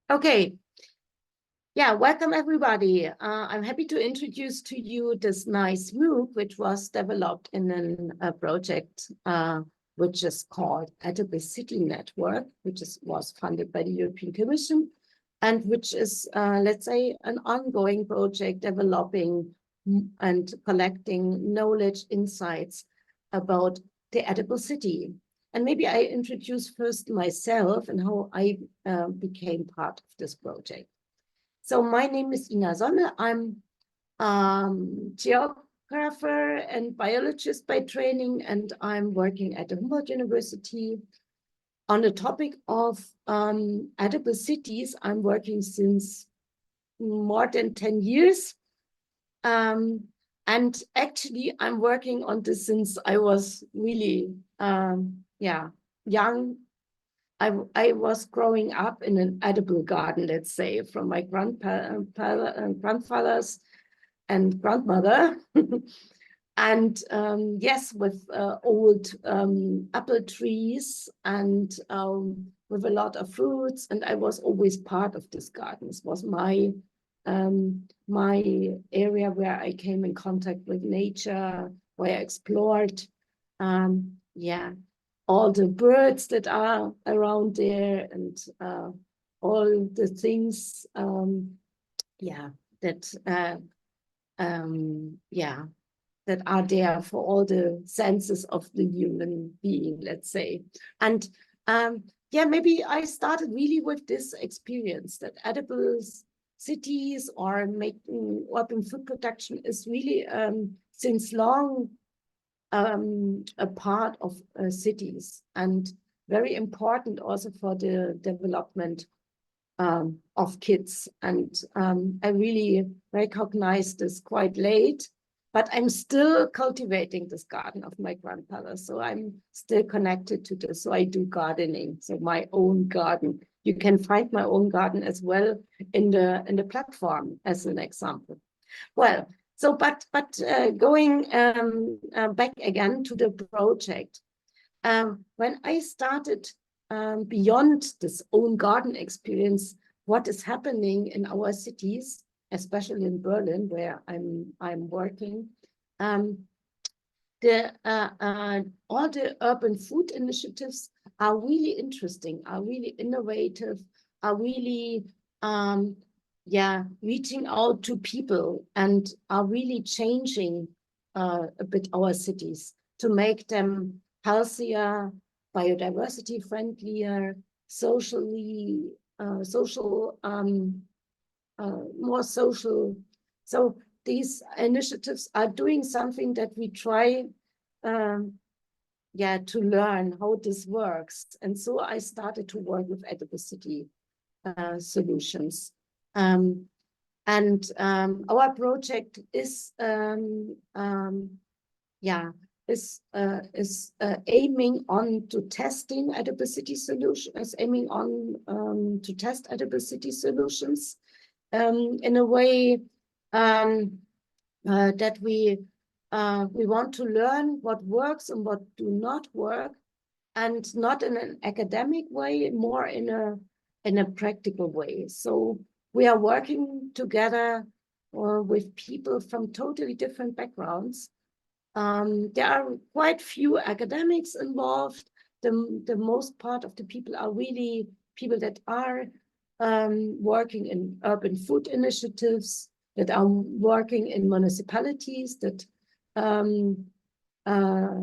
Okay. Yeah, welcome everybody. I'm happy to introduce to you this nice MOOC, which was developed in a project which is called Edible City Network, which was funded by the European Commission, and which is, let's say, an ongoing project developing and collecting knowledge, insights about the edible city. And maybe I introduce first myself and how I became part of this project. So my name is Ina Sonne. I'm geographer and biologist by training, and I'm working at the Humboldt-University on the topic of edible cities. I'm working since more than 10 years. And actually, I'm working on this since I was really, young. I was growing up in an edible garden, let's say, from my grandfathers and grandmother. And yes, with old apple trees and with a lot of fruits. And I was always part of this garden. This was my area where I came in contact with nature, where I explored. All the birds that are around there and all the things that are there for all the senses of the human being, let's say. And maybe I started really with this experience that edible cities or making urban food production is really since long a part of cities and very important also for the development of kids. And I really recognized this quite late, but I'm still cultivating this garden of my grandfather. So I'm still connected to this. So I do gardening, so my own garden. You can find my own garden as well in the platform as an example. Well, so, but going back again to the project, when I started beyond this own garden experience, what is happening in our cities, especially in Berlin, where I'm working, all the urban food initiatives are really interesting, are really innovative, are really reaching out to people and are really changing a bit our cities to make them healthier, biodiversity friendlier, more social. So these initiatives are doing something that we try to learn how this works. And so I started to work with edible city solutions. Our project is aiming on to testing edible city solutions, aiming on to test edible city solutions in a way that we want to learn what works and what do not work, and not in an academic way, more in a practical way. So we are working together with people from totally different backgrounds. There are quite few academics involved. The most part of the people are really people that are working in urban food initiatives, that are working in municipalities, that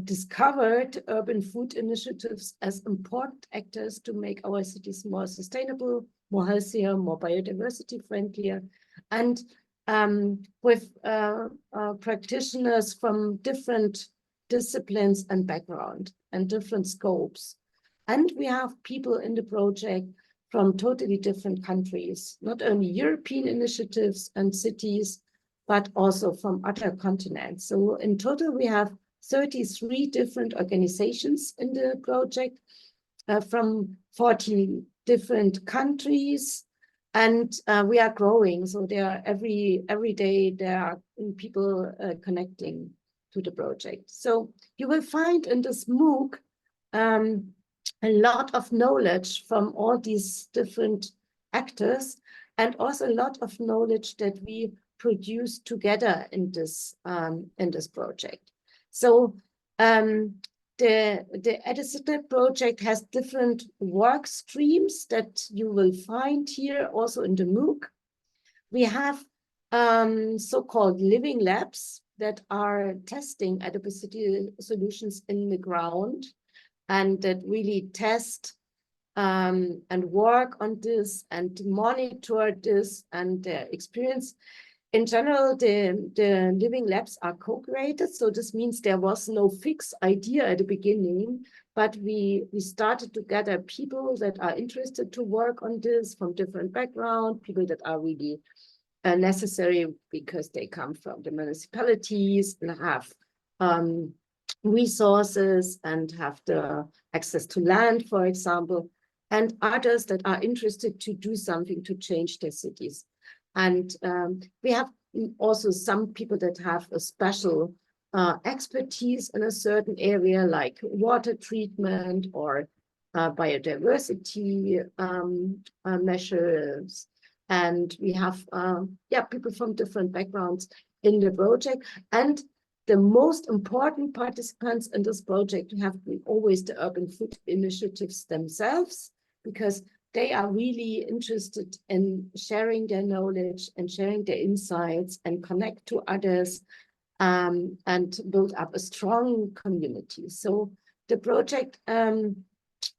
discovered urban food initiatives as important actors to make our cities more sustainable, more healthier, more biodiversity friendlier, and with practitioners from different disciplines and background and different scopes. And we have people in the project from totally different countries, not only European initiatives and cities, but also from other continents. So in total, we have 33 different organizations in the project from 40 different countries, and we are growing. So there are every day there are people connecting to the project. So you will find in this MOOC a lot of knowledge from all these different actors, and also a lot of knowledge that we produce together in this project. So the EduCities project has different work streams that you will find here also in the MOOC. We have so-called living labs that are testing adaptability solutions in the ground, and that really test and work on this and monitor this and experience. In general, the living labs are co-created, so this means there was no fixed idea at the beginning, but we started to gather people that are interested to work on this from different backgrounds, people that are really necessary because they come from the municipalities and have resources and have the access to land, for example, and others that are interested to do something to change their cities. And we have also some people that have a special expertise in a certain area, like water treatment or biodiversity measures. And we have people from different backgrounds in the project. And the most important participants in this project have been always the urban food initiatives themselves, because they are really interested in sharing their knowledge and sharing their insights and connect to others and build up a strong community. So the project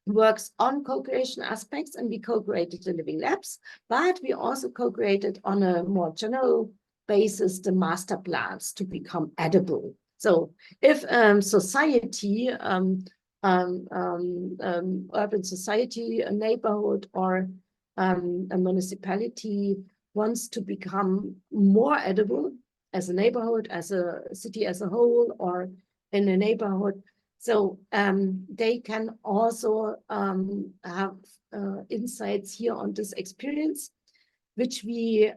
works on co-creation aspects, and we co-created the living labs, but we also co-created on a more general basis the master plans to become edible. So if society, urban society, a neighborhood, or a municipality wants to become more edible as a neighborhood, as a city as a whole, or in a neighborhood, so they can also have insights here on this experience, which we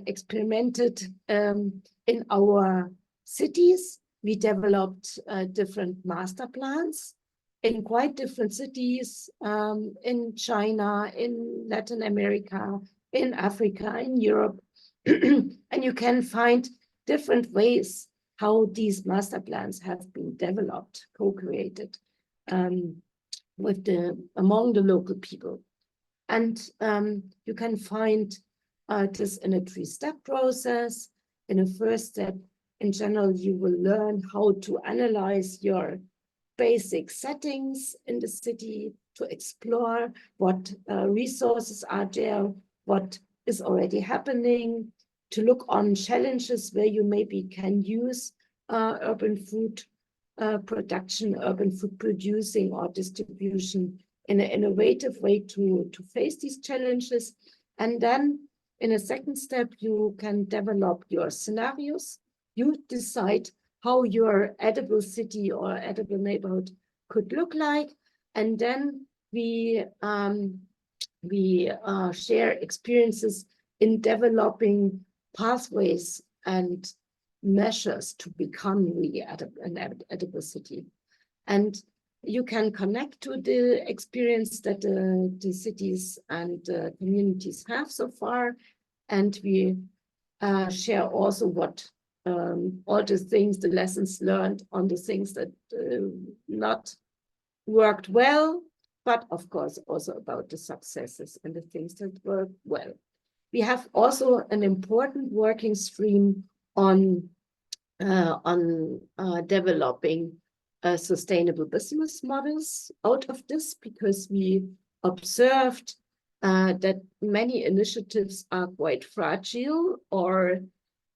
experimented in our cities. We developed different master plans in quite different cities, in China, in Latin America, in Africa, in Europe. And you can find different ways how these master plans have been developed, co-created among the local people. And you can find this in a 3-step process. In a first step, in general, you will learn how to analyze your basic settings in the city, to explore what resources are there, what is already happening, to look on challenges where you maybe can use urban food production, urban food producing or distribution in an innovative way to face these challenges. And then in a second step, you can develop your scenarios. You decide how your edible city or edible neighborhood could look like. And then we share experiences in developing pathways and measures to become really an edible city. And you can connect to the experience that the cities and communities have so far. And we share also what all the things, the lessons learned on the things that not worked well, but of course also about the successes and the things that work well. We have also an important working stream on developing sustainable business models out of this, because we observed that many initiatives are quite fragile or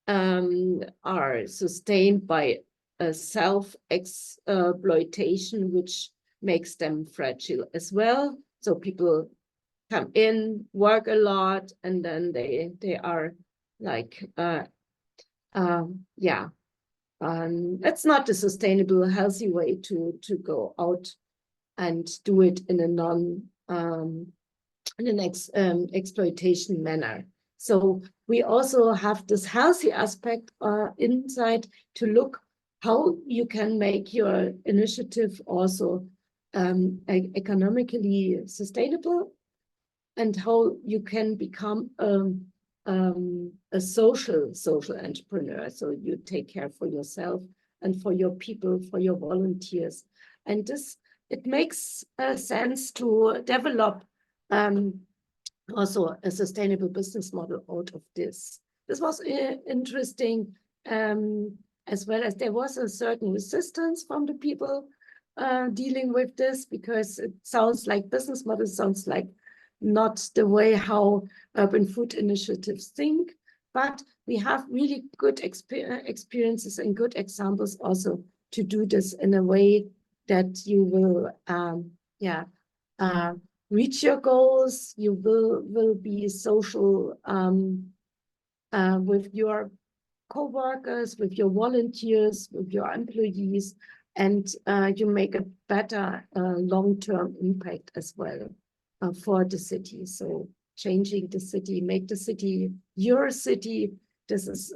are sustained by a self-exploitation, which makes them fragile as well. So people come in, work a lot, and then they are like, it's not a sustainable, healthy way to go out and do it in an exploitation manner. So we also have this healthy aspect inside to look how you can make your initiative also economically sustainable, and how you can become a social entrepreneur. So you take care for yourself and for your people, for your volunteers. And this, it makes sense to develop also a sustainable business model out of this. This was interesting, as well as there was a certain resistance from the people dealing with this, because it sounds like business model sounds like not the way how urban food initiatives think, but we have really good experiences and good examples also to do this in a way that you will reach your goals. You will be social with your co-workers, with your volunteers, with your employees, and you make a better long-term impact as well for the city. So changing the city, make the city your city, this is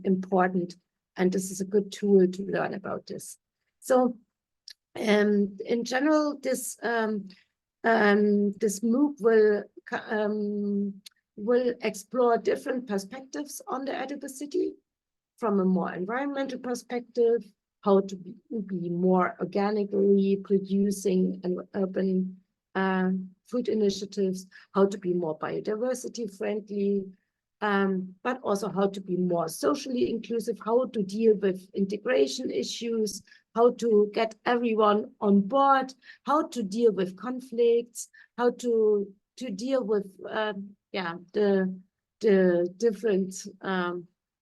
important, and this is a good tool to learn about this. So in general, this MOOC will explore different perspectives on the edible city, from a more environmental perspective, how to be more organically producing and urban food initiatives, how to be more biodiversity friendly, but also how to be more socially inclusive, how to deal with integration issues, how to get everyone on board, how to deal with conflicts, how to deal with the different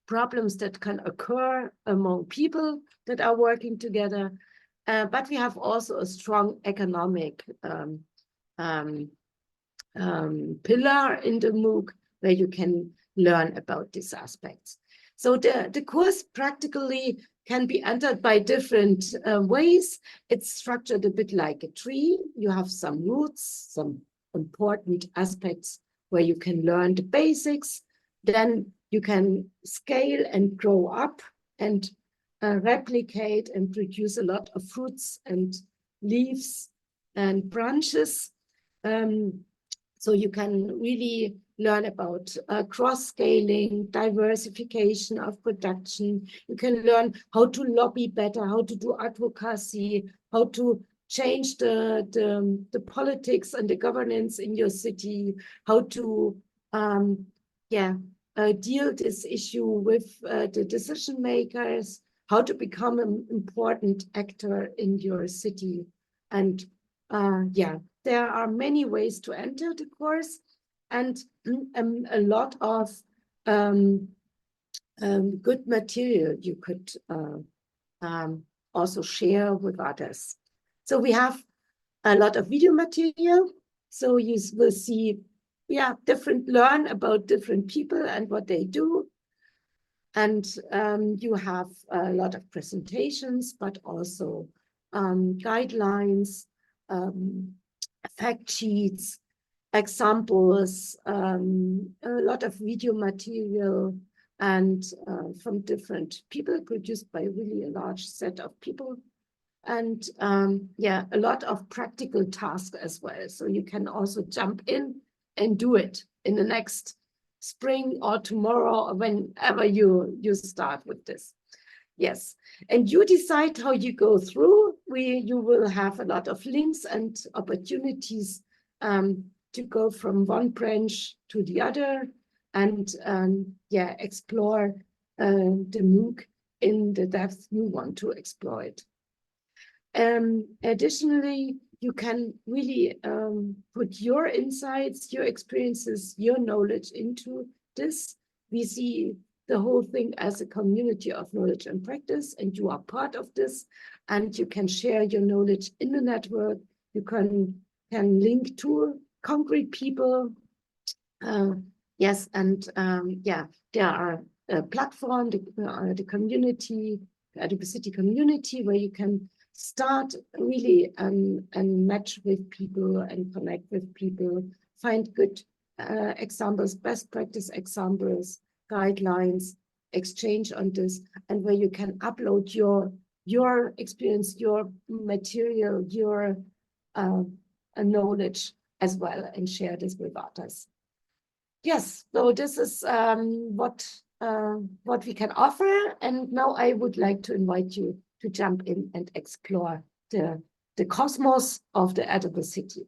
problems that can occur among people that are working together. But we have also a strong economic pillar in the MOOC where you can learn about these aspects. So the course practically can be entered by different ways. It's structured a bit like a tree. You have some roots, some important aspects where you can learn the basics. Then you can scale and grow up and replicate and produce a lot of fruits and leaves and branches. So you can really learn about cross-scaling, diversification of production. You can learn how to lobby better, how to do advocacy, how to change the politics and the governance in your city, how to deal this issue with the decision makers, how to become an important actor in your city. And there are many ways to enter the course, and a lot of good material you could also share with others. So we have a lot of video material, so you will see learn about different people and what they do. And you have a lot of presentations, but also guidelines, fact sheets, examples, a lot of video material, and from different people, produced by really a large set of people. And a lot of practical tasks as well. So you can also jump in and do it in the next spring or tomorrow, or whenever you start with this. Yes, and you decide how you go through. You will have a lot of links and opportunities to go from one branch to the other, and explore the MOOC in the depth you want to explore it. Additionally, you can really put your insights, your experiences, your knowledge into this. We see the whole thing as a community of knowledge and practice, and you are part of this, and you can share your knowledge in the network. You can link to concrete people. Yes, and there are a platform, the community, the Edible City community, where you can start really and match with people and connect with people, find good examples, best practice examples, guidelines, exchange on this, and where you can upload your experience, your material, your a knowledge as well and share this with others. Yes, so this is what we can offer. And now I would like to invite you to jump in and explore the cosmos of the edible city.